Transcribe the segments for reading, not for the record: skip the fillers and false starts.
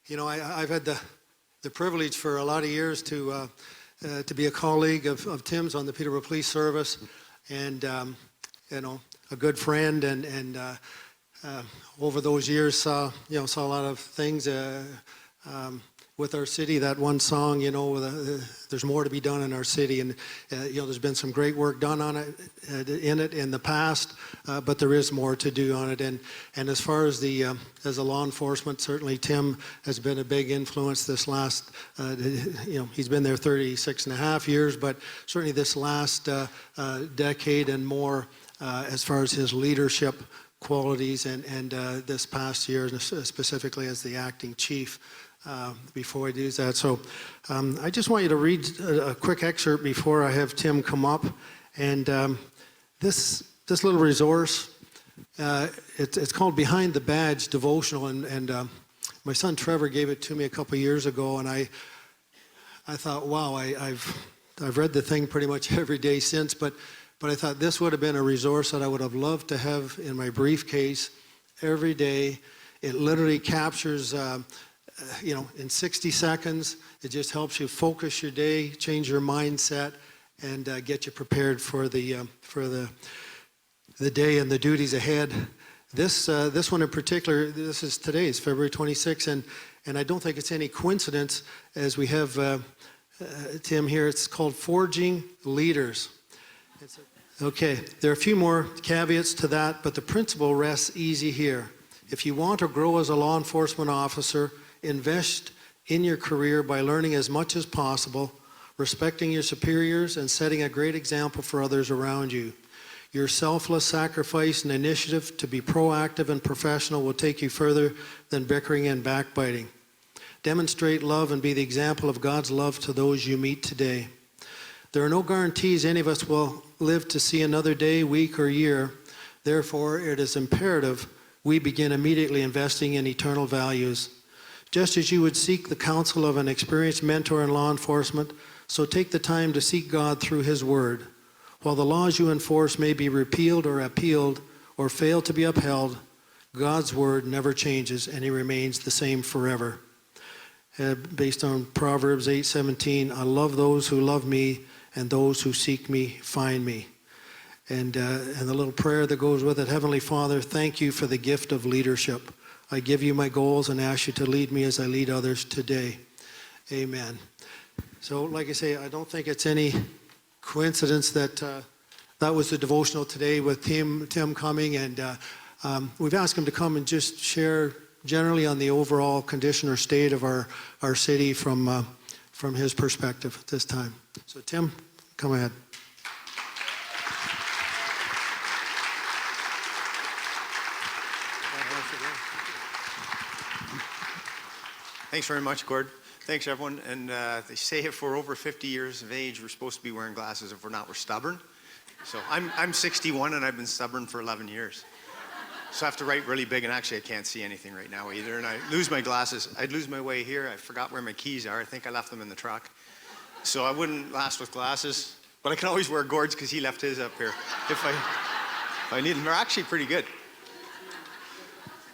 You know, I've had the privilege for a lot of years to be a colleague of Tim's on the Peterborough Police Service, and you know, a good friend, and over those years saw a lot of things with our city. That one song, you know, there's more to be done in our city, and you know, there's been some great work done on it in the past, but there is more to do on it. And as far as as a law enforcement, certainly Tim has been a big influence this last, you know, he's been there 36 and a half years, but certainly this last decade and more, as far as his leadership qualities, and this past year specifically as the acting chief. Before I do that, so I just want you to read a quick excerpt before I have Tim come up, and this little resource, it's called Behind the Badge Devotional, and my son Trevor gave it to me a couple years ago, and I thought, wow, I've read the thing pretty much every day since, but I thought this would have been a resource that I would have loved to have in my briefcase every day. It literally captures you know, in 60 seconds, it just helps you focus your day, change your mindset, and get you prepared for the day and the duties ahead. This one in particular, this is today's February 26th, and I don't think it's any coincidence as we have Tim here. It's called Forging Leaders. Okay, there are a few more caveats to that, but the principle rests easy here. If you want to grow as a law enforcement officer, invest in your career by learning as much as possible, respecting your superiors, and setting a great example for others around you. Your selfless sacrifice and initiative to be proactive and professional will take you further than bickering and backbiting. Demonstrate love and be the example of God's love to those you meet today. There are no guarantees any of us will live to see another day, week, or year. Therefore, it is imperative we begin immediately investing in eternal values. Just as you would seek the counsel of an experienced mentor in law enforcement, so take the time to seek God through His Word. While the laws you enforce may be repealed or appealed or fail to be upheld, God's Word never changes, and He remains the same forever. Based on Proverbs 8:17, I love those who love me, and those who seek me find me. And the little prayer that goes with it, Heavenly Father, thank you for the gift of leadership. I give you my goals and ask you to lead me as I lead others today. Amen. So, like I say, I don't think it's any coincidence that that was the devotional today with Tim coming, and we've asked him to come and just share generally on the overall condition or state of our city from his perspective at this time. So, Tim, come ahead. Thanks very much, Gord. Thanks, everyone. And they say if we're over 50 years of age, we're supposed to be wearing glasses. If we're not, we're stubborn. So I'm 61, and I've been stubborn for 11 years. So I have to write really big, and actually I can't see anything right now either. And I lose my glasses. I'd lose my way here. I forgot where my keys are. I think I left them in the truck. So I wouldn't last with glasses. But I can always wear Gord's because he left his up here if I need them. They're actually pretty good.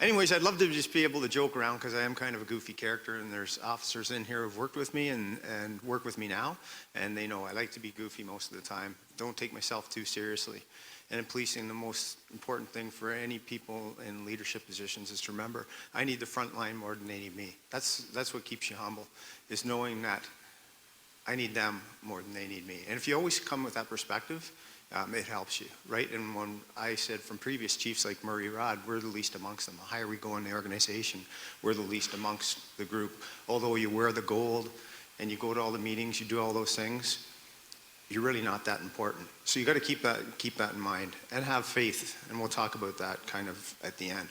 Anyways, I'd love to just be able to joke around because I am kind of a goofy character, and there's officers in here who've worked with me and work with me now, and they know I like to be goofy most of the time. Don't take myself too seriously. And in policing, the most important thing for any people in leadership positions is to remember, I need the front line more than they need me. That's what keeps you humble, is knowing that I need them more than they need me. And if you always come with that perspective, it helps you, right? And when I said from previous chiefs like Murray Rod, we're the least amongst them. The higher we go in the organization, we're the least amongst the group. Although you wear the gold and you go to all the meetings, you do all those things, you're really not that important. So you got to keep that in mind and have faith. And we'll talk about that kind of at the end.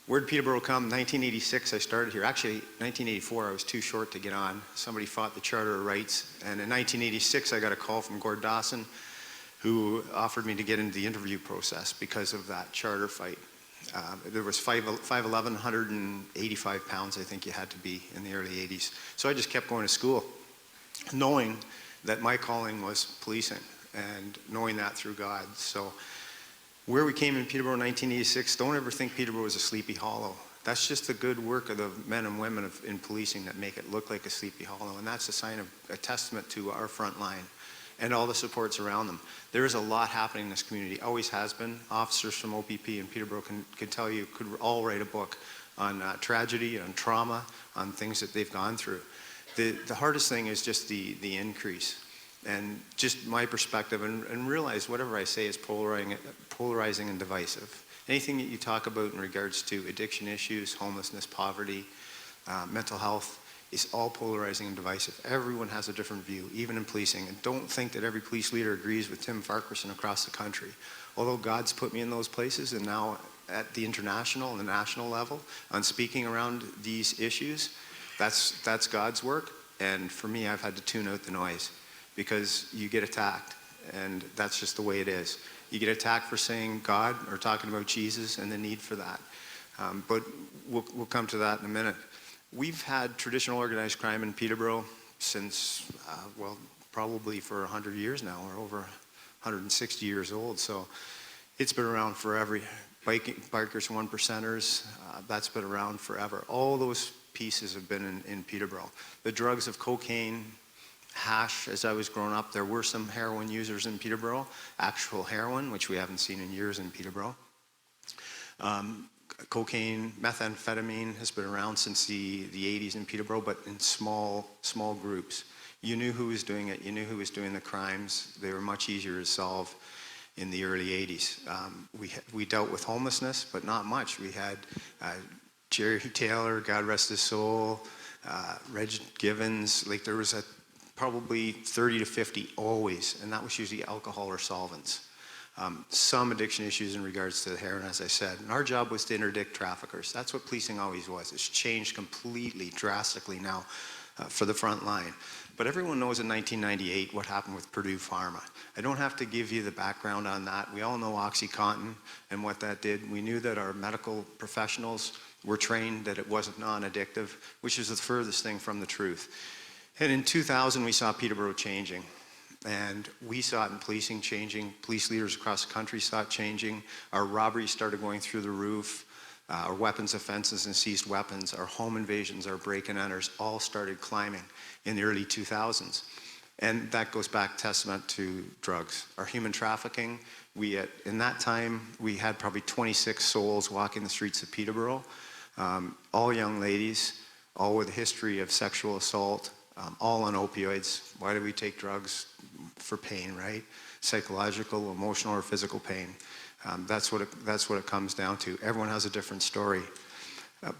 Where did Peterborough come? 1986, I started here. Actually, 1984, I was too short to get on. Somebody fought the Charter of Rights. And in 1986, I got a call from Gord Dawson, who offered me to get into the interview process because of that charter fight. There was 5'11", 185 pounds, I think you had to be in the early 80s. So I just kept going to school, knowing that my calling was policing, and knowing that through God. So where we came in Peterborough in 1986, don't ever think Peterborough was a Sleepy Hollow. That's just the good work of the men and women in policing that make it look like a Sleepy Hollow, and that's a testament to our front line and all the supports around them. There is a lot happening in this community, always has been. Officers from OPP and Peterborough can tell you, could all write a book on tragedy, on trauma, on things that they've gone through. The hardest thing is just the increase. And just my perspective, and realize whatever I say is polarizing and divisive. Anything that you talk about in regards to addiction issues, homelessness, poverty, mental health, is all polarizing and divisive. Everyone has a different view, even in policing. And don't think that every police leader agrees with Tim Farquharson across the country. Although God's put me in those places, and now at the international and the national level, on speaking around these issues, that's God's work. And for me, I've had to tune out the noise, because you get attacked, and that's just the way it is. You get attacked for saying God or talking about Jesus and the need for that. But we'll come to that in a minute. We've had traditional organized crime in Peterborough since, probably for 100 years now. We're over 160 years old, so it's been around forever. Bikers, one percenters, that's been around forever. All those pieces have been in Peterborough. The drugs of cocaine, hash. As I was growing up, there were some heroin users in Peterborough, actual heroin, which we haven't seen in years in Peterborough. Cocaine, methamphetamine has been around since the 80s in Peterborough, but in small groups. You knew who was doing it. You knew who was doing the crimes. They were much easier to solve in the early 80s. We dealt with homelessness, but not much. We had Jerry Taylor, God rest his soul, Reg Givens. Like, there was probably 30 to 50 always, and that was usually alcohol or solvents. Some addiction issues in regards to the heroin, as I said. And our job was to interdict traffickers. That's what policing always was. It's changed completely, drastically now for the front line. But everyone knows in 1998 what happened with Purdue Pharma. I don't have to give you the background on that. We all know OxyContin and what that did. We knew that our medical professionals were trained that it wasn't non-addictive, which is the furthest thing from the truth. And in 2000, we saw Peterborough changing. And we saw it in policing changing. Police leaders across the country saw it changing. Our robberies started going through the roof. Our weapons offenses and seized weapons, our home invasions, our break-and-enters all started climbing in the early 2000s. And that goes back testament to drugs. Our human trafficking, in that time, we had probably 26 souls walking the streets of Peterborough. All young ladies, all with a history of sexual assault, all on opioids. Why do we take drugs? For pain, right? Psychological, emotional, or physical pain. That's what it comes down to. Everyone has a different story.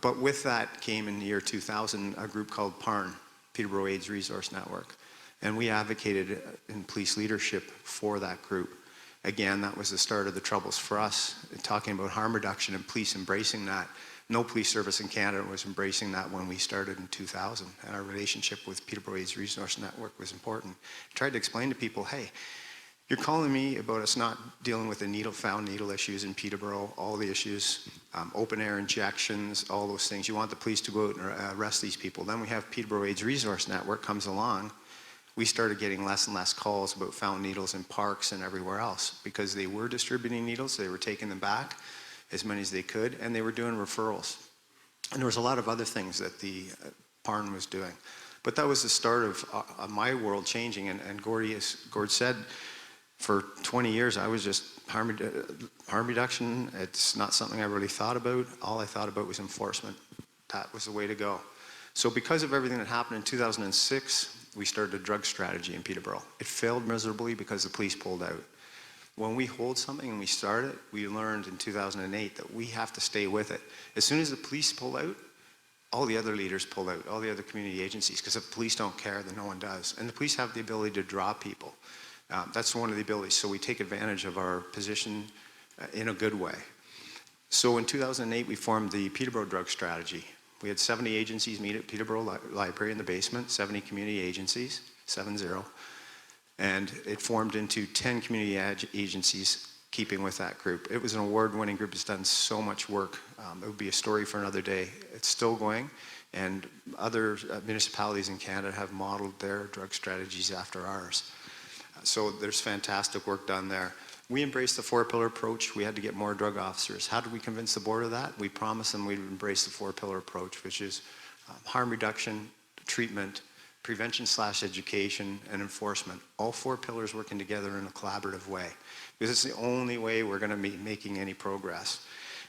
But with that came in the year 2000 a group called PARN, Peterborough AIDS Resource Network. And we advocated in police leadership for that group. Again, that was the start of the troubles for us, talking about harm reduction and police embracing that. No police service in Canada was embracing that when we started in 2000, and our relationship with Peterborough AIDS Resource Network was important. I tried to explain to people, hey, you're calling me about us not dealing with the found needle issues in Peterborough, all the issues, open air injections, all those things. You want the police to go out and arrest these people. Then we have Peterborough AIDS Resource Network comes along. We started getting less and less calls about found needles in parks and everywhere else because they were distributing needles, they were taking them back, as many as they could, and they were doing referrals. And there was a lot of other things that the PARN was doing. But that was the start of my world changing, and Gord said, for 20 years I was just harm reduction. It's not something I really thought about. All I thought about was enforcement. That was the way to go. So because of everything that happened in 2006, we started a drug strategy in Peterborough. It failed miserably because the police pulled out. When we hold something and we start it, we learned in 2008 that we have to stay with it. As soon as the police pull out, all the other leaders pull out, all the other community agencies, because if the police don't care, then no one does. And the police have the ability to draw people. That's one of the abilities. So we take advantage of our position in a good way. So in 2008, we formed the Peterborough Drug Strategy. We had 70 agencies meet at Peterborough Library in the basement, 70 community agencies, 70. And it formed into 10 community agencies, keeping with that group. It was an award-winning group. It's done so much work. It would be a story for another day. It's still going, and other municipalities in Canada have modeled their drug strategies after ours. So there's fantastic work done there. We embraced the 4-pillar approach. We had to get more drug officers. How did we convince the board of that? We promised them we'd embrace the 4-pillar approach, which is harm reduction, treatment, prevention/education, and enforcement. All 4 pillars working together in a collaborative way. Because it's the only way we're going to be making any progress.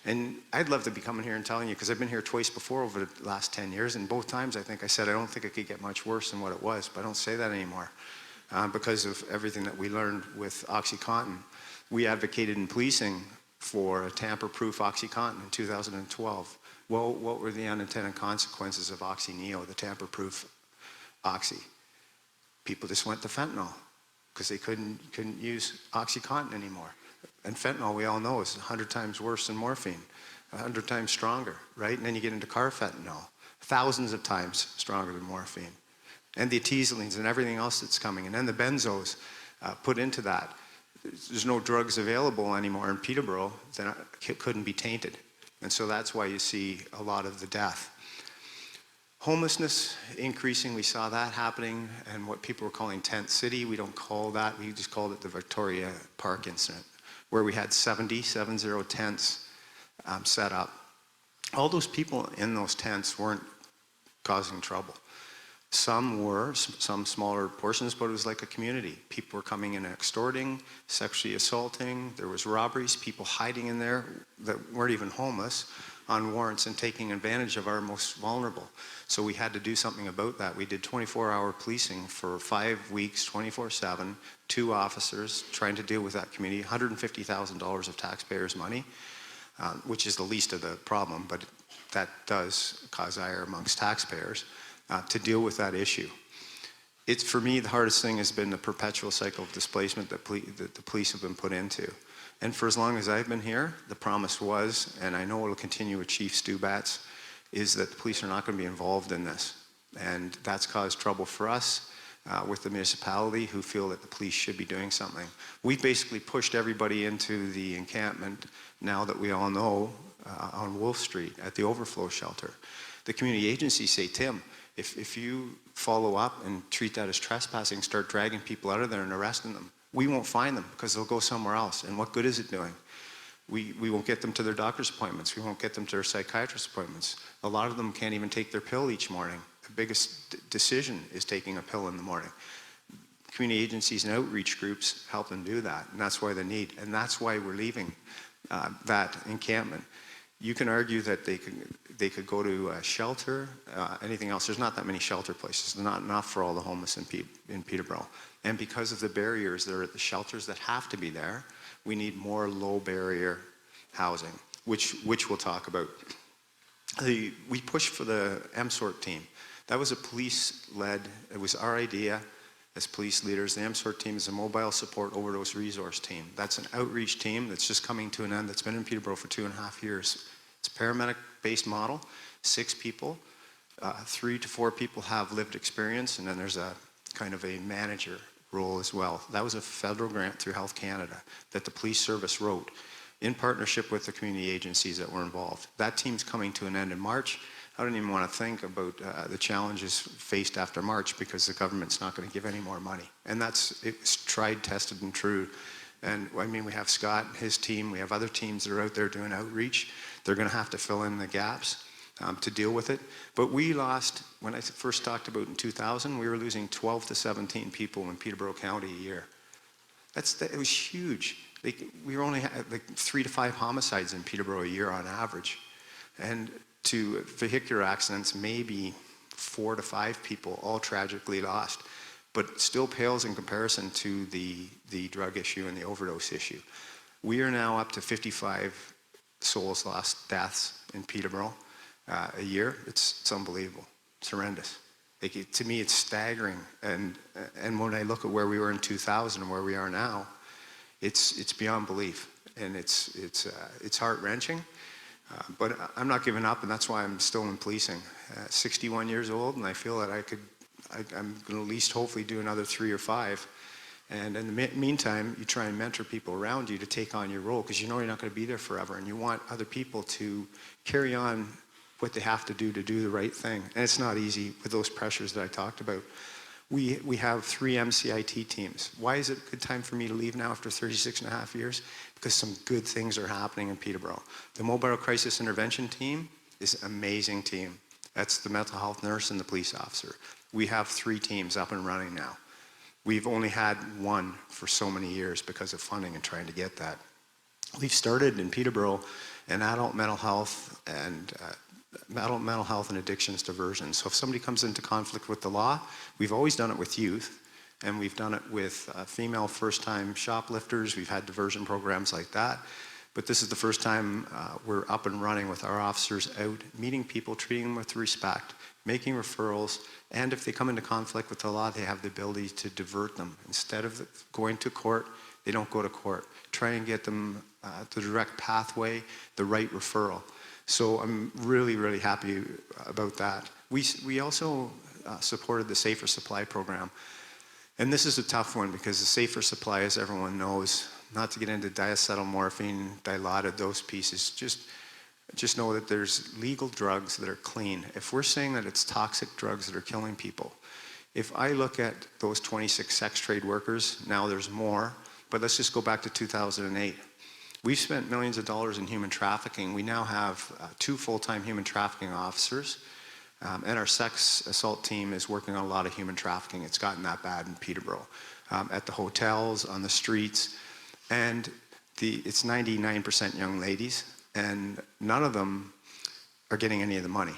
And I'd love to be coming here and telling you, because I've been here twice before over the last 10 years, and both times I think I said I don't think it could get much worse than what it was, but I don't say that anymore because of everything that we learned with OxyContin. We advocated in policing for a tamper-proof OxyContin in 2012. Well, what were the unintended consequences of Oxy Neo, the tamper-proof Oxy? People just went to fentanyl because they couldn't use OxyContin anymore. And fentanyl, we all know, is 100 times worse than morphine, 100 times stronger, right? And then you get into carfentanil, thousands of times stronger than morphine. And the acetylines and everything else that's coming. And then the benzos put into that. There's no drugs available anymore in Peterborough that couldn't be tainted. And so that's why you see a lot of the death. Homelessness increasing, we saw that happening, and what people were calling Tent City, we don't call that, we just called it the Victoria Park incident, where we had 70 tents set up. All those people in those tents weren't causing trouble. Some were, some smaller portions, but it was like a community. People were coming in and extorting, sexually assaulting, there was robberies, people hiding in there that weren't even homeless on warrants and taking advantage of our most vulnerable. So we had to do something about that. We did 24-hour policing for 5 weeks, 24/7, 2 officers trying to deal with that community, $150,000 of taxpayers' money, which is the least of the problem, but that does cause ire amongst taxpayers to deal with that issue. It's, for me, the hardest thing has been the perpetual cycle of displacement that the police have been put into. And for as long as I've been here, the promise was, and I know it'll continue with Chief Stu Batts, is that the police are not going to be involved in this. And that's caused trouble for us with the municipality who feel that the police should be doing something. We basically pushed everybody into the encampment now that we all know on Wolf Street at the overflow shelter. The community agencies say, Tim, if you follow up and treat that as trespassing, start dragging people out of there and arresting them, we won't find them because they'll go somewhere else. And what good is it doing? We won't get them to their doctor's appointments. We won't get them to their psychiatrist appointments. A lot of them can't even take their pill each morning. The biggest decision is taking a pill in the morning. Community agencies and outreach groups help them do that, and that's why they need. And that's why we're leaving that encampment. You can argue that they could go to a shelter, anything else. There's not that many shelter places. There's not enough for all the homeless in Peterborough. And because of the barriers that are at the shelters that have to be there, we need more low barrier housing, which we'll talk about. We pushed for the MSORT team. That was a police-led, it was our idea as police leaders. The MSORT team is a mobile support overdose resource team. That's an outreach team that's just coming to an end, that's been in Peterborough for 2.5 years. It's a paramedic-based model, 6 people, 3 to 4 people have lived experience, and then there's a kind of a manager role as well. That was a federal grant through Health Canada that the police service wrote in partnership with the community agencies that were involved. That team's coming to an end in March. I don't even want to think about the challenges faced after March because the government's not going to give any more money. And it was tried, tested, and true. And I mean, we have Scott and his team. We have other teams that are out there doing outreach. They're going to have to fill in the gaps to deal with it. But we lost, when I first talked about in 2000, we were losing 12 to 17 people in Peterborough County a year. It was huge. We were only like 3 to 5 homicides in Peterborough a year on average. And to vehicular accidents, maybe 4 to 5 people, all tragically lost. But still pales in comparison to the drug issue and the overdose issue. We are now up to 55 souls lost, deaths in Peterborough a year. It's unbelievable. It's horrendous. To me, it's staggering. And when I look at where we were in 2000 and where we are now, it's beyond belief. And it's heart-wrenching. But I'm not giving up, and that's why I'm still in policing. 61 years old, and I feel that I'm going to at least hopefully do another 3 or 5. And in the meantime, you try and mentor people around you to take on your role because you know you're not going to be there forever, and you want other people to carry on what they have to do the right thing. And it's not easy with those pressures that I talked about. We have 3 MCIT teams. Why is it a good time for me to leave now after 36 and a half years? Because some good things are happening in Peterborough. The Mobile Crisis Intervention team is an amazing team. That's the mental health nurse and the police officer. We have 3 teams up and running now. We've only had 1 for so many years because of funding and trying to get that. We've started in Peterborough an adult mental health and addictions diversion. So if somebody comes into conflict with the law, we've always done it with youth, and we've done it with female first-time shoplifters. We've had diversion programs like that. But this is the first time we're up and running with our officers out, meeting people, treating them with respect, making referrals, and if they come into conflict with the law, they have the ability to divert them. Instead of going to court, they don't go to court. Try and get them the direct pathway, the right referral. So I'm really, really happy about that. We also supported the Safer Supply program. And this is a tough one because the Safer Supply, as everyone knows, not to get into diacetylmorphine, Dilaudid, those pieces, just know that there's legal drugs that are clean. If we're saying that it's toxic drugs that are killing people, if I look at those 26 sex trade workers, now there's more, but let's just go back to 2008. We've spent millions of dollars in human trafficking. We now have 2 full-time human trafficking officers, and our sex assault team is working on a lot of human trafficking. It's gotten that bad in Peterborough, at the hotels, on the streets, and it's 99% young ladies, and none of them are getting any of the money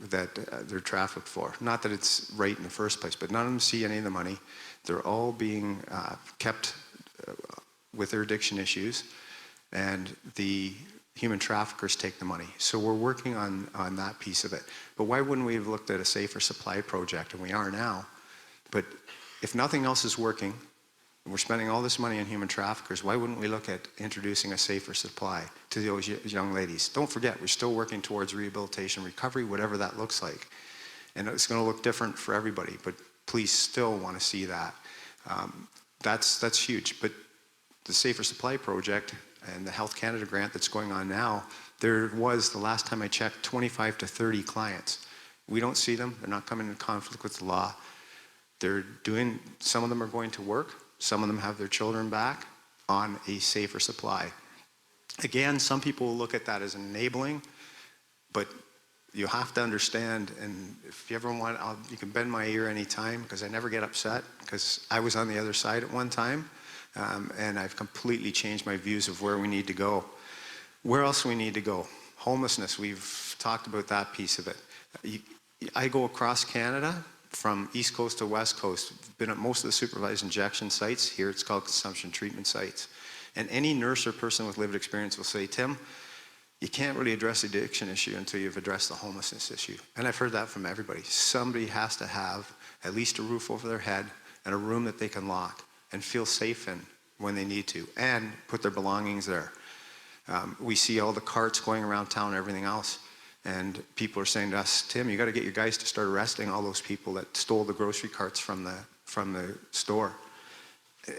that they're trafficked for. Not that it's right in the first place, but none of them see any of the money. They're all being kept with their addiction issues, and the human traffickers take the money. So we're working on that piece of it. But why wouldn't we have looked at a Safer Supply project? And we are now. But if nothing else is working, and we're spending all this money on human traffickers, why wouldn't we look at introducing a Safer Supply to those young ladies? Don't forget, we're still working towards rehabilitation, recovery, whatever that looks like. And it's going to look different for everybody, but police still want to see that. That's huge. But the Safer Supply project and the Health Canada grant that's going on now, there was, the last time I checked, 25 to 30 clients. We don't see them. They're not coming in conflict with the law. Some of them are going to work. Some of them have their children back on a Safer Supply. Again, some people will look at that as enabling, but you have to understand, and if you ever want, you can bend my ear anytime, because I never get upset, because I was on the other side at one time, and I've completely changed my views of where we need to go. Where else we need to go? Homelessness, we've talked about that piece of it. I go across Canada, from East Coast to West Coast, been at most of the supervised injection sites. Here it's called consumption treatment sites. And any nurse or person with lived experience will say, Tim, you can't really address the addiction issue until you've addressed the homelessness issue. And I've heard that from everybody. Somebody has to have at least a roof over their head and a room that they can lock and feel safe in when they need to, and put their belongings there. We see all the carts going around town and everything else. And people are saying to us, Tim, you got to get your guys to start arresting all those people that stole the grocery carts from the store.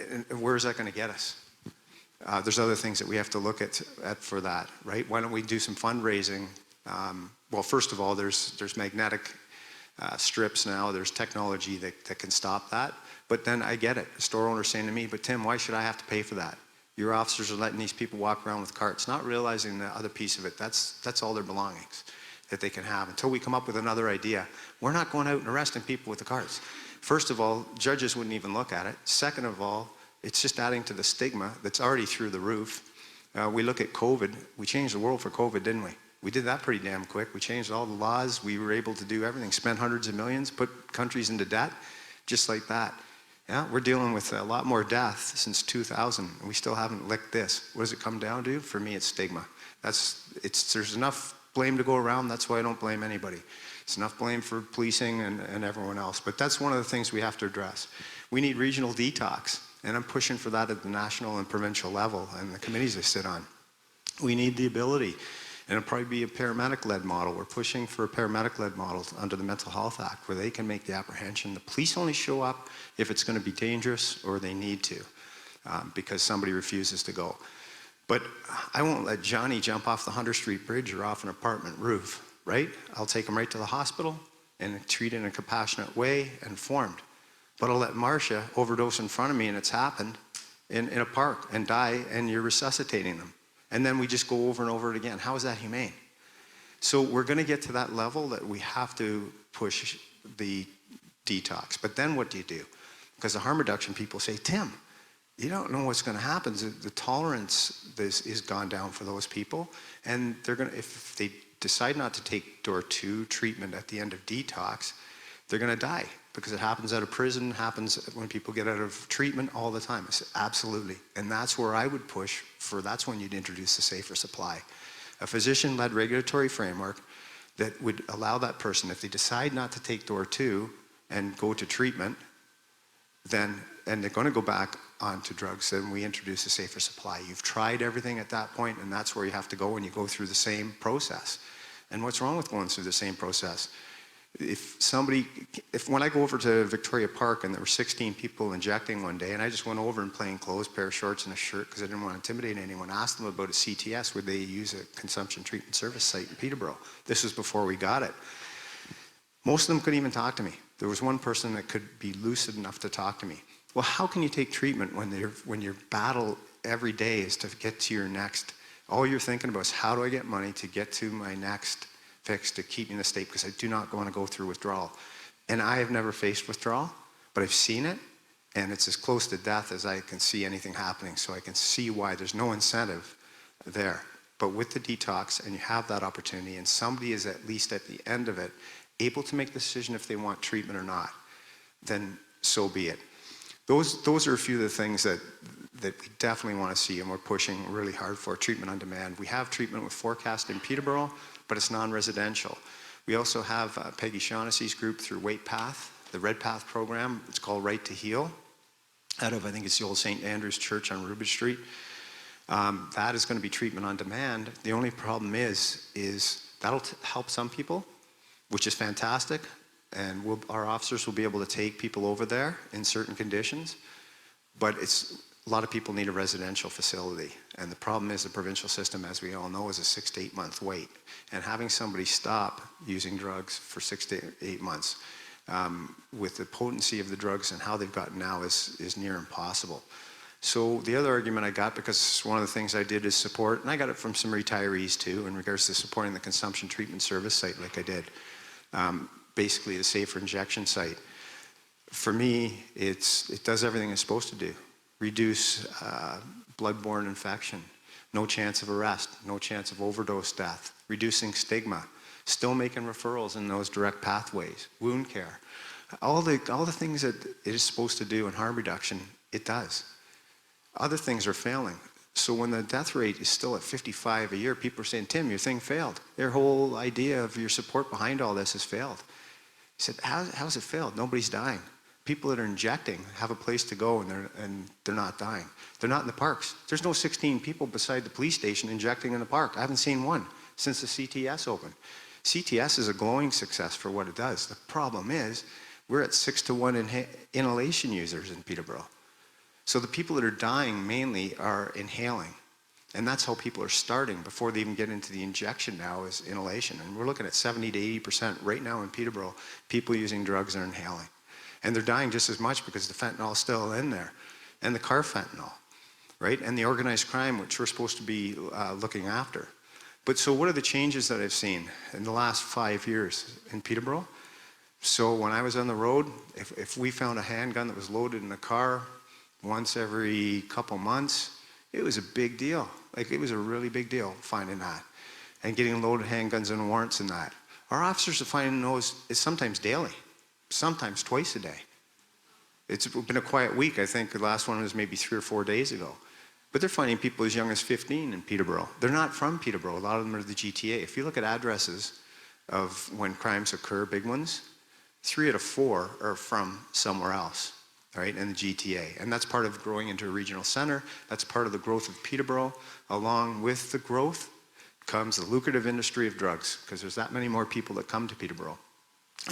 And where is that going to get us? There's other things that we have to look at for that, right? Why don't we do some fundraising? Well, first of all, there's magnetic strips now. There's technology that can stop that. But then I get it. The store owner saying to me, but Tim, why should I have to pay for that? Your officers are letting these people walk around with carts, not realizing the other piece of it. That's all their belongings that they can have. Until we come up with another idea, we're not going out and arresting people with the carts. First of all, judges wouldn't even look at it. Second of all, it's just adding to the stigma that's already through the roof. We look at COVID. We changed the world for COVID, didn't we? We did that pretty damn quick. We changed all the laws. We were able to do everything, spend hundreds of millions, put countries into debt, just like that. Yeah, we're dealing with a lot more death since 2000, and we still haven't licked this. What does it come down to? For me, it's stigma. There's enough blame to go around. That's why I don't blame anybody. It's enough blame for policing and everyone else. But that's one of the things we have to address. We need regional detox, and I'm pushing for that at the national and provincial level and the committees I sit on. We need the ability, and it'll probably be a paramedic-led model. We're pushing for a paramedic-led model under the Mental Health Act where they can make the apprehension. The police only show up if it's going to be dangerous or they need to because somebody refuses to go. But I won't let Johnny jump off the Hunter Street Bridge or off an apartment roof, right? I'll take him right to the hospital and treat in a compassionate way, informed. But I'll let Marcia overdose in front of me, and it's happened in a park, and die, and you're resuscitating them. And then we just go over and over it again. How is that humane? So we're going to get to that level that we have to push the detox. But then what do you do? Because the harm reduction people say, Tim, you don't know what's going to happen. The tolerance is gone down for those people, and they're going to, if they decide not to take door 2 treatment at the end of detox, they're going to die, because it happens out of prison, happens when people get out of treatment all the time. I said, absolutely. And that's where I would push for, that's when you'd introduce the safer supply. A physician-led regulatory framework that would allow that person, if they decide not to take door 2 and go to treatment, then, and they're going to go back onto drugs, then we introduce a safer supply. You've tried everything at that point, and that's where you have to go when you go through the same process. And what's wrong with going through the same process? When I go over to Victoria Park and there were 16 people injecting one day, and I just went over in plain clothes, pair of shorts and a shirt, because I didn't want to intimidate anyone, asked them about a CTS, would they use a consumption treatment service site in Peterborough? This was before we got it. Most of them couldn't even talk to me. There was one person that could be lucid enough to talk to me. Well, how can you take treatment when your battle every day is to get to your next, all you're thinking about is how do I get money to get to my next fix to keep me in the state, because I do not want to go through withdrawal. And I have never faced withdrawal, but I've seen it, and it's as close to death as I can see anything happening, so I can see why there's no incentive there. But with the detox, and you have that opportunity, and somebody is at least at the end of it able to make the decision if they want treatment or not, then so be it. Those are a few of the things that we definitely want to see, and we're pushing really hard for. Treatment on demand. We have treatment with Forecast in Peterborough, but it's non-residential. We also have Peggy Shaughnessy's group through Weight Path, the Red Path program. It's called Right to Heal, out of, I think it's the old St. Andrew's Church on Rubis Street. That is going to be treatment on demand. The only problem is that'll help some people, which is fantastic, and our officers will be able to take people over there in certain conditions, but a lot of people need a residential facility, and the problem is the provincial system, as we all know, is a 6 to 8 month wait, and having somebody stop using drugs for 6 to 8 months with the potency of the drugs and how they've gotten now is near impossible. So the other argument I got, because one of the things I did is support, and I got it from some retirees too, in regards to supporting the consumption treatment service site like I did, basically the safer injection site. For me, it does everything it's supposed to do. Reduce bloodborne infection, no chance of arrest, no chance of overdose death, reducing stigma, still making referrals in those direct pathways, wound care. All the things that it is supposed to do in harm reduction, it does. Other things are failing. So when the death rate is still at 55 a year, people are saying, Tim, your thing failed. Their whole idea of your support behind all this has failed. He said, how's it failed? Nobody's dying. People that are injecting have a place to go, and they're not dying. They're not in the parks. There's no 16 people beside the police station injecting in the park. I haven't seen one since the CTS opened. CTS is a glowing success for what it does. The problem is we're at 6 to 1 inhalation users in Peterborough. So the people that are dying mainly are inhaling. And that's how people are starting before they even get into the injection now, is inhalation. And we're looking at 70 to 80% right now in Peterborough, people using drugs are inhaling. And they're dying just as much because the fentanyl is still in there. And the carfentanil, right? And the organized crime, which we're supposed to be looking after. But so what are the changes that I've seen in the last 5 years in Peterborough? So when I was on the road, if we found a handgun that was loaded in the car once every couple months, it was a big deal. Like, it was a really big deal finding that. And getting loaded handguns and warrants and that. Our officers are finding those sometimes daily, sometimes twice a day. It's been a quiet week. I think the last one was maybe 3 or 4 days ago. But they're finding people as young as 15 in Peterborough. They're not from Peterborough. A lot of them are the GTA. If you look at addresses of when crimes occur, big ones, 3 out of 4 are from somewhere else, right, in the GTA. And that's part of growing into a regional center. That's part of the growth of Peterborough. Along with the growth comes the lucrative industry of drugs, because there's that many more people that come to Peterborough.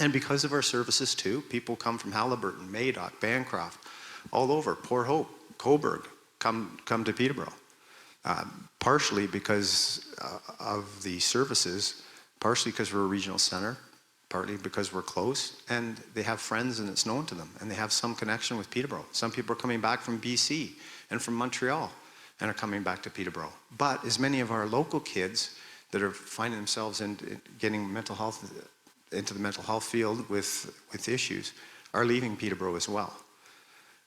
And because of our services too, people come from Halliburton, Madoc, Bancroft, all over, Port Hope, Coburg, come to Peterborough. Partially because of the services, partially because we're a regional center, partly because we're close, and they have friends and it's known to them, and they have some connection with Peterborough. Some people are coming back from BC and from Montreal and are coming back to Peterborough. But as many of our local kids that are finding themselves in getting mental health, into the mental health field with issues, are leaving Peterborough as well.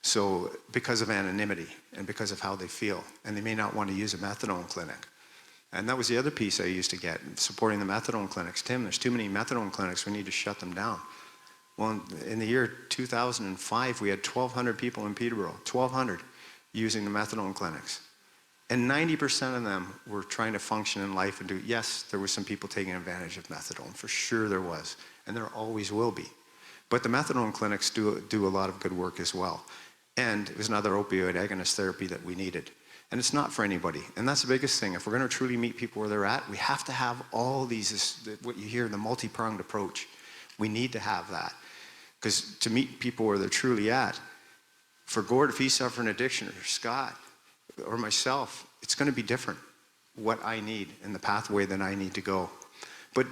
So because of anonymity and because of how they feel, and they may not want to use a methadone clinic. And that was the other piece I used to get, supporting the methadone clinics. Tim, there's too many methadone clinics, we need to shut them down. Well, in the year 2005, we had 1,200 people in Peterborough, 1,200 using the methadone clinics. And 90% of them were trying to function in life and do, yes, there were some people taking advantage of methadone, for sure there was, and there always will be. But the methadone clinics do a lot of good work as well. And it was another opioid agonist therapy that we needed. And it's not for anybody. And that's the biggest thing. If we're going to truly meet people where they're at, we have to have all these, what you hear, the multi-pronged approach. We need to have that. Because to meet people where they're truly at, for Gord, if he's suffering addiction, or Scott, or myself, it's going to be different, what I need and the pathway that I need to go. But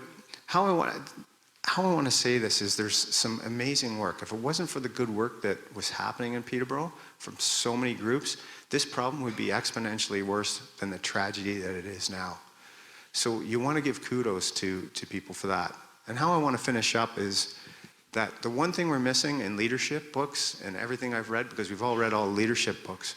how I want to say this is there's some amazing work. If it wasn't for the good work that was happening in Peterborough from so many groups, this problem would be exponentially worse than the tragedy that it is now. So you want to give kudos to people for that. And how I want to finish up is that the one thing we're missing in leadership books and everything I've read, because we've all read all leadership books,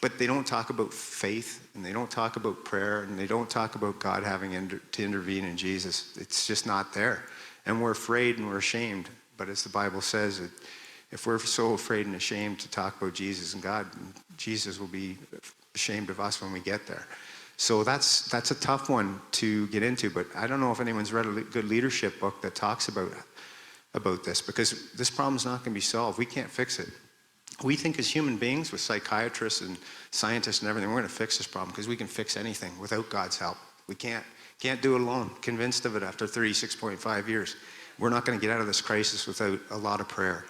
but they don't talk about faith, and they don't talk about prayer, and they don't talk about God having to intervene in Jesus. It's just not there. And we're afraid and we're ashamed. But as the Bible says, if we're so afraid and ashamed to talk about Jesus and God, Jesus will be ashamed of us when we get there. So that's a tough one to get into. But I don't know if anyone's read a good leadership book that talks about this, because this problem's not going to be solved. We can't fix it. We think as human beings, with psychiatrists and scientists and everything, we're going to fix this problem because we can fix anything without God's help. We can't do it alone. Convinced of it after 36.5 years. We're not going to get out of this crisis without a lot of prayer.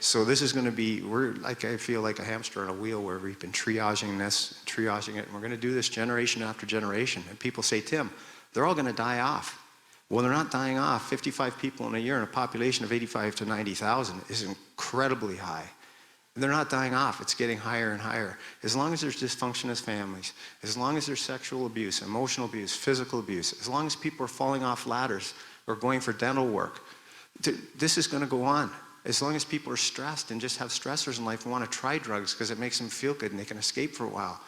So this is going to be, I feel like a hamster on a wheel where we've been triaging this, triaging it, and we're going to do this generation after generation. And people say, Tim, they're all going to die off. Well, they're not dying off. 55 people in a year in a population of 85 to 90,000 is incredibly high. They're not dying off. It's getting higher and higher. As long as there's dysfunction as families, as long as there's sexual abuse, emotional abuse, physical abuse, as long as people are falling off ladders or going for dental work, this is going to go on. As long as people are stressed and just have stressors in life and want to try drugs because it makes them feel good and they can escape for a while,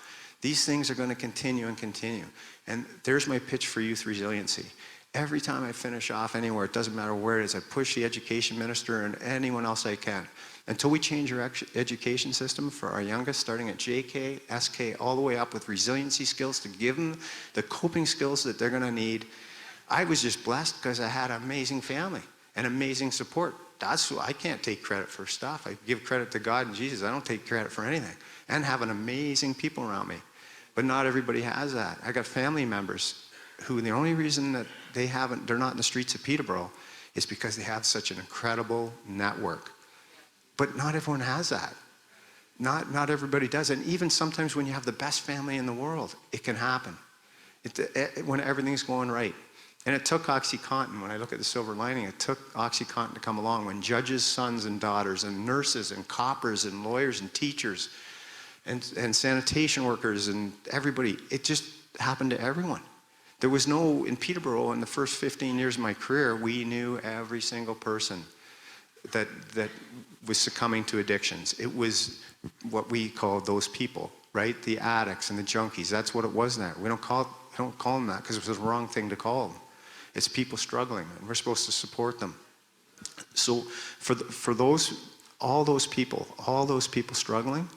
these things are going to continue and continue. And there's my pitch for youth resiliency. Every time I finish off anywhere, it doesn't matter where it is, I push the education minister and anyone else I can. Until we change our education system for our youngest, starting at JK, SK, all the way up with resiliency skills to give them the coping skills that they're going to need. I was just blessed because I had an amazing family and amazing support. That's why I can't take credit for stuff. I give credit to God and Jesus. I don't take credit for anything. And having amazing people around me. But not everybody has that. I got family members who the only reason that they're not in the streets of Peterborough is because they have such an incredible network. But not everyone has that. Not everybody does. And even sometimes when you have the best family in the world, it can happen. When everything's going right. And it took OxyContin. When I look at the silver lining, it took OxyContin to come along when judges' sons and daughters and nurses and coppers and lawyers and teachers and sanitation workers and everybody, it just happened to everyone. There was in Peterborough in the first 15 years of my career, we knew every single person that was succumbing to addictions. It was what we call those people, right? The addicts and the junkies. That's what it was now. We don't call them that because it was the wrong thing to call them. It's people struggling, and we're supposed to support them. So for all those people struggling,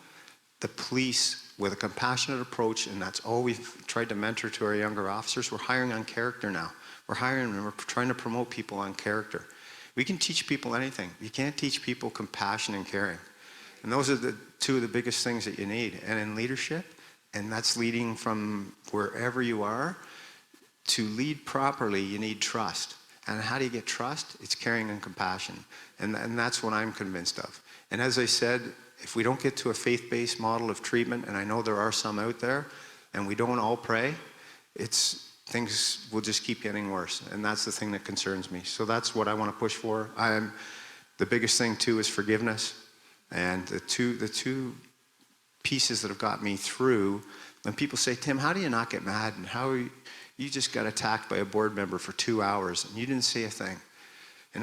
the police, with a compassionate approach, and that's all we've tried to mentor to our younger officers, we're hiring on character now. We're hiring and we're trying to promote people on character. We can teach people anything. You can't teach people compassion and caring. And those are the two of the biggest things that you need. And in leadership, and that's leading from wherever you are, to lead properly, you need trust. And how do you get trust? It's caring and compassion. And that's what I'm convinced of. And as I said, if we don't get to a faith-based model of treatment, and I know there are some out there, and we don't all pray, things will just keep getting worse. And that's the thing that concerns me. So that's what I want to push for. The biggest thing too is forgiveness. And the two pieces that have got me through, when people say, Tim, how do you not get mad? And how you just got attacked by a board member for 2 hours and you didn't say a thing. And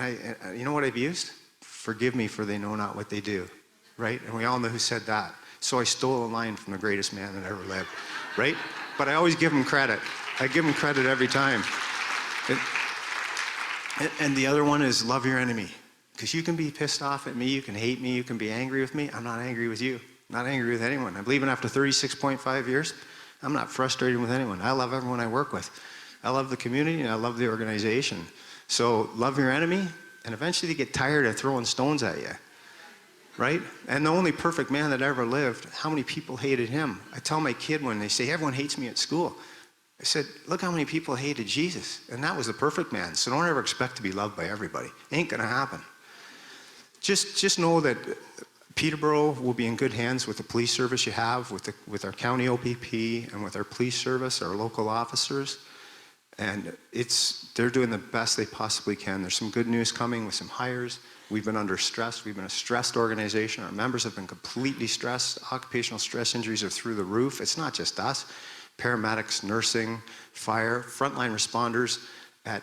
you know what I've used? Forgive me, for they know not what they do, right? And we all know who said that. So I stole a line from the greatest man that ever lived, right? But I always give him credit. I give him credit every time. And the other one is love your enemy. Because you can be pissed off at me, you can hate me, you can be angry with me. I'm not angry with you. I'm not angry with anyone. I believe after 36.5 years, I'm not frustrated with anyone. I love everyone I work with. I love the community and I love the organization. So love your enemy, and eventually they get tired of throwing stones at you, right? And the only perfect man that ever lived, how many people hated him? I tell my kid when they say, everyone hates me at school, I said, look how many people hated Jesus. And that was the perfect man. So don't ever expect to be loved by everybody. Ain't gonna happen. Just know that Peterborough will be in good hands with the police service you have, with our county OPP, and with our police service, our local officers. And they're doing the best they possibly can. There's some good news coming with some hires. We've been under stress. We've been a stressed organization. Our members have been completely stressed. Occupational stress injuries are through the roof. It's not just us. Paramedics, nursing, fire, frontline responders at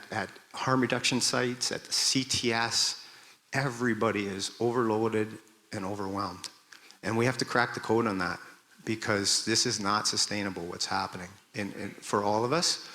harm reduction sites, at the CTS. Everybody is overloaded and overwhelmed. And we have to crack the code on that, because this is not sustainable, what's happening for all of us.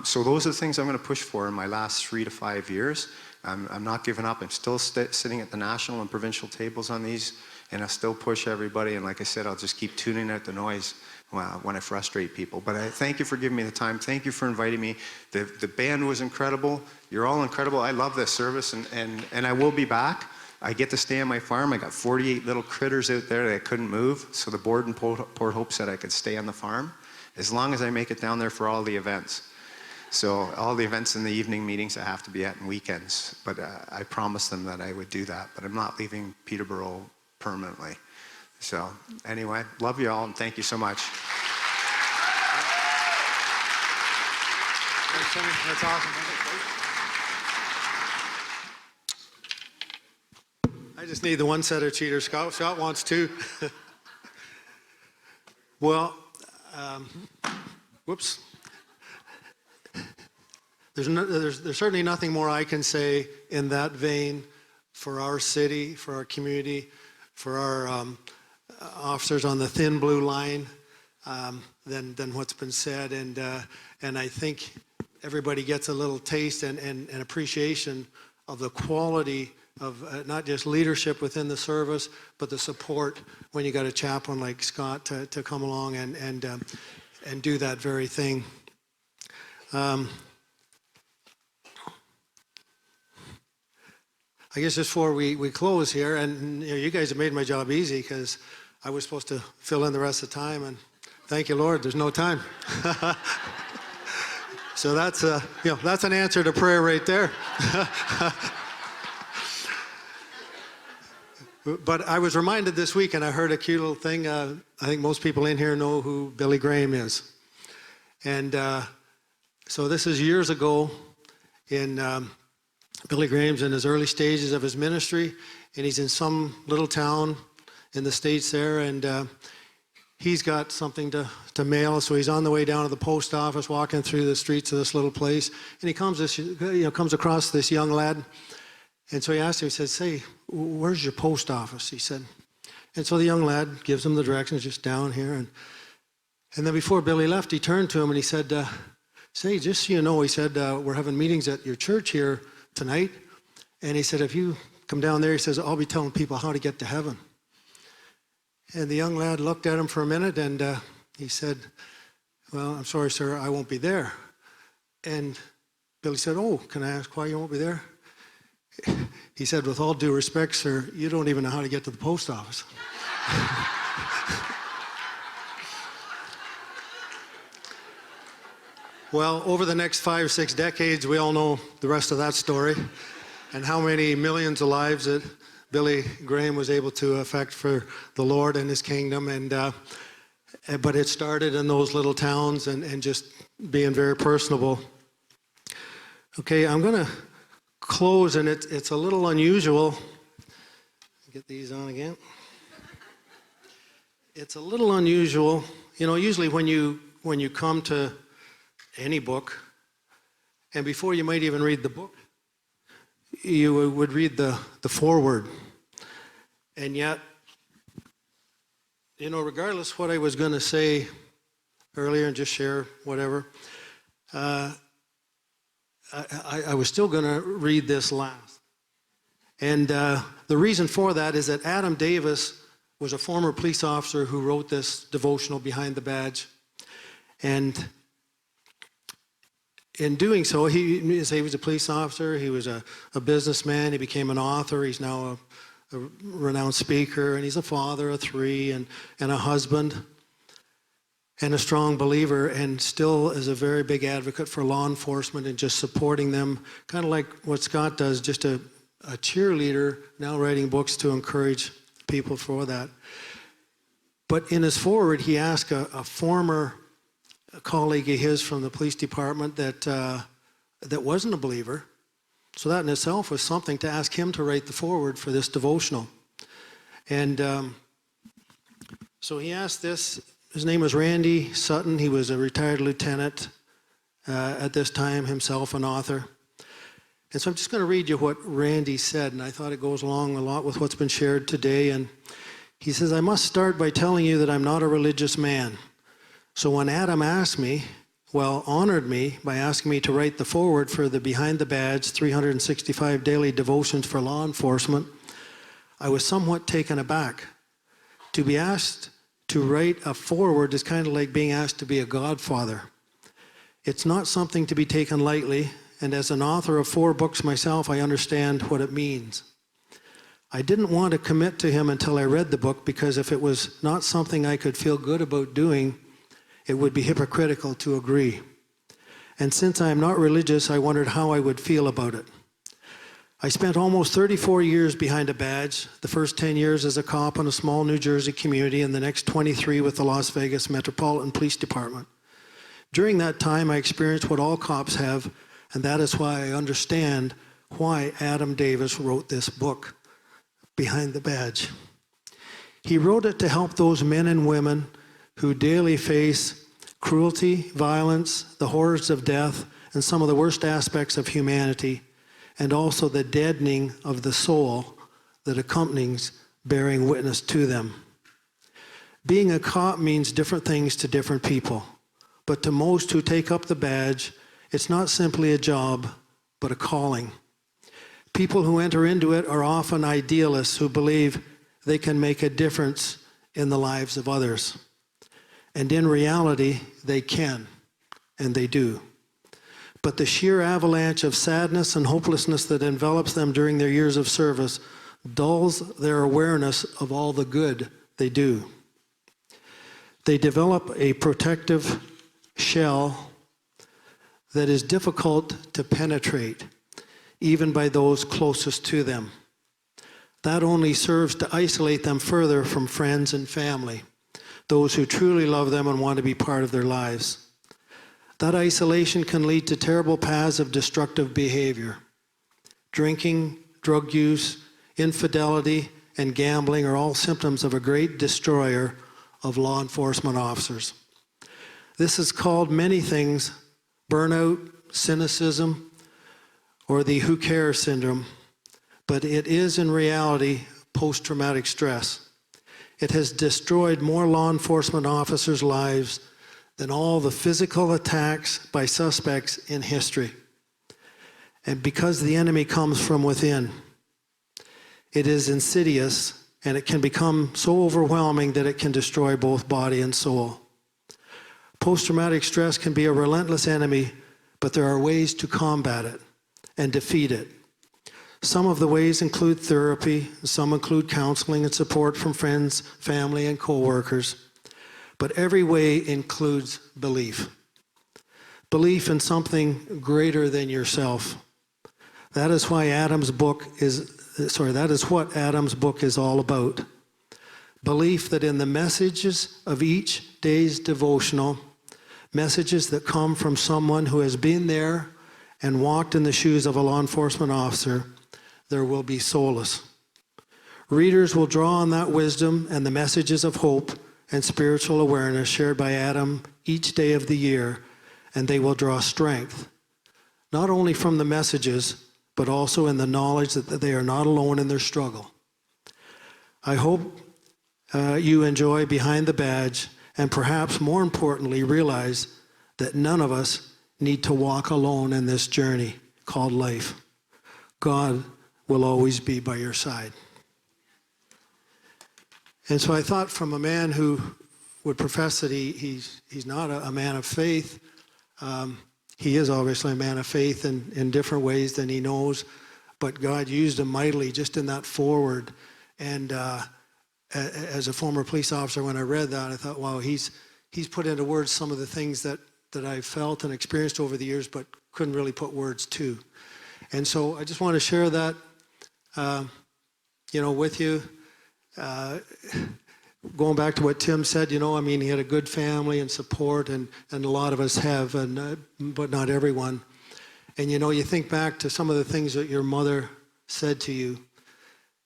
So those are the things I'm going to push for in my last 3 to 5 years. I'm not giving up. I'm still sitting at the national and provincial tables on these, and I'll still push everybody. And like I said, I'll just keep tuning out the noise when I frustrate people. But I thank you for giving me the time. Thank you for inviting me. The band was incredible. You're all incredible. I love this service, and I will be back. I get to stay on my farm. I got 48 little critters out there that I couldn't move, so the board in Port Hope said I could stay on the farm as long as I make it down there for all the events. So all the events in the evening meetings I have to be at and weekends, but I promised them that I would do that, but I'm not leaving Peterborough permanently. So anyway, love you all, and thank you so much. That's awesome. I just need the one set of cheaters. Scott wants two. Well, whoops. There's certainly nothing more I can say in that vein for our city, for our community, for our officers on the thin blue line than what's been said. And I think everybody gets a little taste and appreciation of the quality of not just leadership within the service, but the support when you got a chaplain like Scott to come along and do that very thing. I guess just before we close here, and you guys have made my job easy, because I was supposed to fill in the rest of the time, and thank you, Lord, there's no time. So that's that's an answer to prayer right there. But I was reminded this week, and I heard a cute little thing. I think most people in here know who Billy Graham is, and so this is years ago in. Billy Graham's in his early stages of his ministry, and he's in some little town in the States there, and he's got something to mail, so he's on the way down to the post office, walking through the streets of this little place, and he comes across this young lad, and so he asks him, he says, "Say, where's your post office?" He said. And so the young lad gives him the directions, just down here, and then before Billy left, he turned to him and he said, "Say, just so you know," he said, "we're having meetings at your church here tonight, and he said, if you come down there," he says, "I'll be telling people how to get to heaven." And the young lad looked at him for a minute, and he said, "Well, I'm sorry, sir, I won't be there." And Billy said, "Oh, can I ask why you won't be there?" He said, "With all due respect, sir, you don't even know how to get to the post office." Well, over the next 5 or 6 decades, we all know the rest of that story, and how many millions of lives that Billy Graham was able to affect for the Lord and his kingdom. And but it started in those little towns and just being very personable. Okay, I'm going to close, and it's a little unusual. Get these on again. It's a little unusual. You know, usually when you come to any book, and before you might even read the book, you would read the foreword. And yet, you know, regardless what I was going to say earlier and just share whatever, I was still going to read this last. And the reason for that is that Adam Davis was a former police officer who wrote this devotional, Behind the Badge. And in doing so, he was a police officer, he was a businessman, he became an author, he's now a renowned speaker, and he's a father of 3 and a husband and a strong believer, and still is a very big advocate for law enforcement and just supporting them, kind of like what Scott does, just a cheerleader, now writing books to encourage people for that. But in his foreword, he asked a former colleague of his from the police department that wasn't a believer. So that in itself was something to ask him to write the foreword for this devotional. And so he asked this. His name was Randy Sutton. He was a retired lieutenant at this time, himself an author. And so I'm just going to read you what Randy said, and I thought it goes along a lot with what's been shared today. And he says, "I must start by telling you that I'm not a religious man. So when Adam asked me, honored me by asking me to write the foreword for the Behind the Badge 365 daily devotions for law enforcement, I was somewhat taken aback. To be asked to write a foreword is kind of like being asked to be a godfather. It's not something to be taken lightly, and as an author of 4 books myself, I understand what it means. I didn't want to commit to him until I read the book, because if it was not something I could feel good about doing, it would be hypocritical to agree. And since I am not religious, I wondered how I would feel about it. I spent almost 34 years behind a badge, the first 10 years as a cop in a small New Jersey community, and the next 23 with the Las Vegas Metropolitan Police Department. During that time, I experienced what all cops have, and that is why I understand why Adam Davis wrote this book, Behind the Badge. He wrote it to help those men and women who daily face cruelty, violence, the horrors of death, and some of the worst aspects of humanity, and also the deadening of the soul that accompanies bearing witness to them. Being a cop means different things to different people, but to most who take up the badge, it's not simply a job, but a calling. People who enter into it are often idealists who believe they can make a difference in the lives of others. And in reality, they can, and they do. But the sheer avalanche of sadness and hopelessness that envelops them during their years of service dulls their awareness of all the good they do. They develop a protective shell that is difficult to penetrate, even by those closest to them. That only serves to isolate them further from friends and family, those who truly love them and want to be part of their lives. That isolation can lead to terrible paths of destructive behavior. Drinking, drug use, infidelity, and gambling are all symptoms of a great destroyer of law enforcement officers. This is called many things: burnout, cynicism, or the who cares syndrome, but it is in reality post-traumatic stress. It has destroyed more law enforcement officers' lives than all the physical attacks by suspects in history. And because the enemy comes from within, it is insidious, and it can become so overwhelming that it can destroy both body and soul. Post-traumatic stress can be a relentless enemy, but there are ways to combat it and defeat it. Some of the ways include therapy, some include counseling and support from friends, family, and co-workers. But every way includes belief. Belief in something greater than yourself. That is what Adam's book is all about. Belief that in the messages of each each day's devotional, messages that come from someone who has been there and walked in the shoes of a law enforcement officer, there will be solace. Readers will draw on that wisdom and the messages of hope and spiritual awareness shared by Adam each day of the year, and they will draw strength, not only from the messages, but also in the knowledge that they are not alone in their struggle. I hope you enjoy Behind the Badge, and perhaps more importantly, realize that none of us need to walk alone in this journey called life. God will always be by your side. And so I thought, from a man who would profess that he's not a man of faith, he is obviously a man of faith in different ways than he knows, but God used him mightily just in that forward. And as a former police officer, when I read that, I thought, wow, he's put into words some of the things that I felt and experienced over the years, but couldn't really put words to. And so I just want to share that, with you. Going back to what Tim said, he had a good family and support, and a lot of us have, but not everyone. And you think back to some of the things that your mother said to you.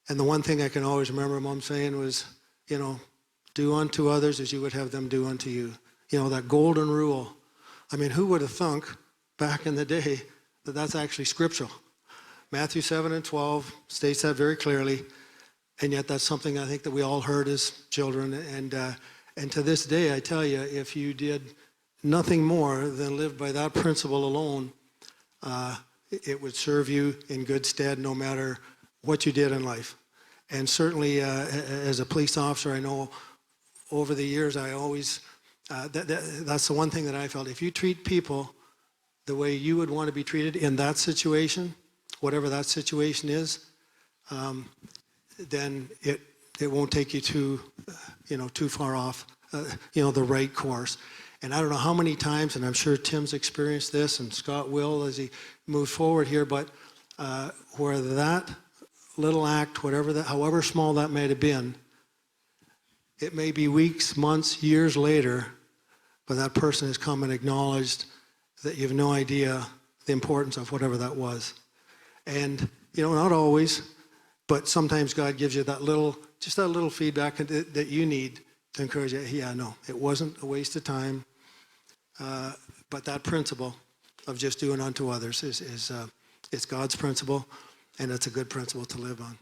And the one thing I can always remember Mom saying was, do unto others as you would have them do unto you. That golden rule. I mean, who would have thunk back in the day that that's actually scriptural? Matthew 7:12 states that very clearly. And yet that's something I think that we all heard as children. And to this day, I tell you, if you did nothing more than live by that principle alone, it would serve you in good stead no matter what you did in life. And certainly as a police officer, I know over the years I always, that's the one thing that I felt. If you treat people the way you would want to be treated in that situation, whatever that situation is, then it won't take you too far off, the right course. And I don't know how many times, and I'm sure Tim's experienced this, and Scott will as he moves forward here, but where that little act, however small that might have been, it may be weeks, months, years later, but that person has come and acknowledged that you have no idea the importance of whatever that was. And, not always, but sometimes God gives you that little feedback that you need to encourage you. Yeah, no, it wasn't a waste of time. But that principle of just doing unto others is it's God's principle, and it's a good principle to live on.